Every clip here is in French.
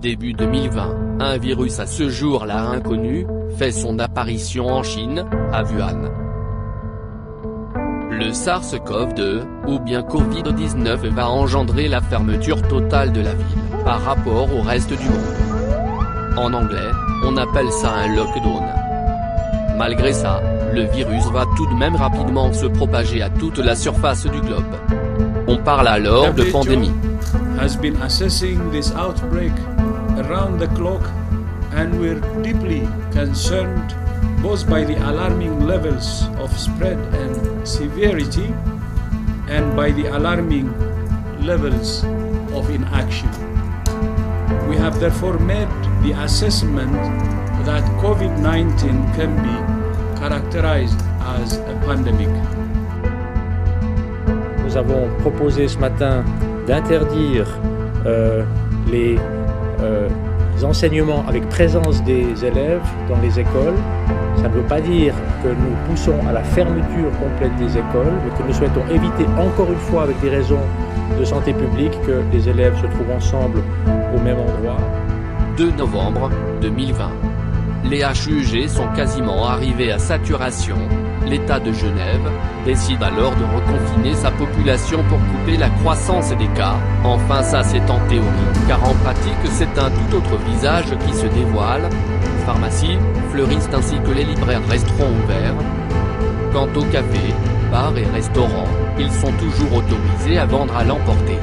Début 2020, un virus à ce jour-là inconnu, fait son apparition en Chine, à Wuhan. Le SARS-CoV-2, ou bien Covid-19 va engendrer la fermeture totale de la ville, par rapport au reste du monde. En anglais, on appelle ça un lockdown. Malgré ça, le virus va tout de même rapidement se propager à toute la surface du globe. On parle alors de pandémie. Has been assessing this outbreak around the clock, and we're deeply concerned both by the alarming levels of spread and severity and by the alarming levels of inaction. We have therefore made the assessment that COVID-19 can be characterized as a pandemic. Nous avons proposé ce matin d'interdire les enseignements avec présence des élèves dans les écoles. Ça ne veut pas dire que nous poussons à la fermeture complète des écoles, mais que nous souhaitons éviter encore une fois, avec des raisons de santé publique, que les élèves se trouvent ensemble au même endroit. 2 novembre 2020. Les HUG sont quasiment arrivés à saturation. L'État de Genève décide alors de reconfiner sa population pour couper la croissance des cas. Enfin, ça c'est en théorie, car en pratique c'est un tout autre visage qui se dévoile. Pharmacies, fleuristes ainsi que les libraires resteront ouverts. Quant aux cafés, bars et restaurants, ils sont toujours autorisés à vendre à l'emporter.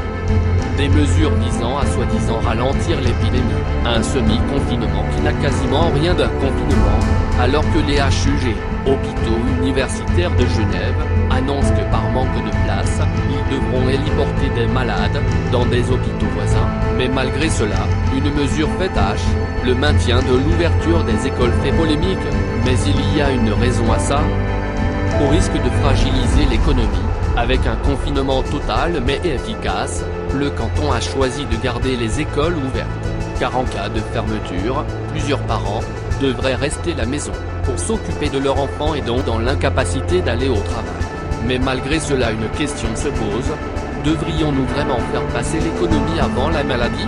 Des mesures visant à soi-disant ralentir l'épidémie, un semi-confinement qui n'a quasiment rien d'un confinement, alors que les HUG, hôpitaux universitaires de Genève, annoncent que par manque de place, ils devront héliporter des malades dans des hôpitaux voisins. Mais malgré cela, une mesure fait tâche, le maintien de l'ouverture des écoles fait polémique, mais il y a une raison à ça. Au risque de fragiliser l'économie, avec un confinement total mais efficace, le canton a choisi de garder les écoles ouvertes, car en cas de fermeture, plusieurs parents devraient rester à la maison pour s'occuper de leurs enfants et donc dans l'incapacité d'aller au travail. Mais malgré cela, une question se pose: devrions-nous vraiment faire passer l'économie avant la maladie ?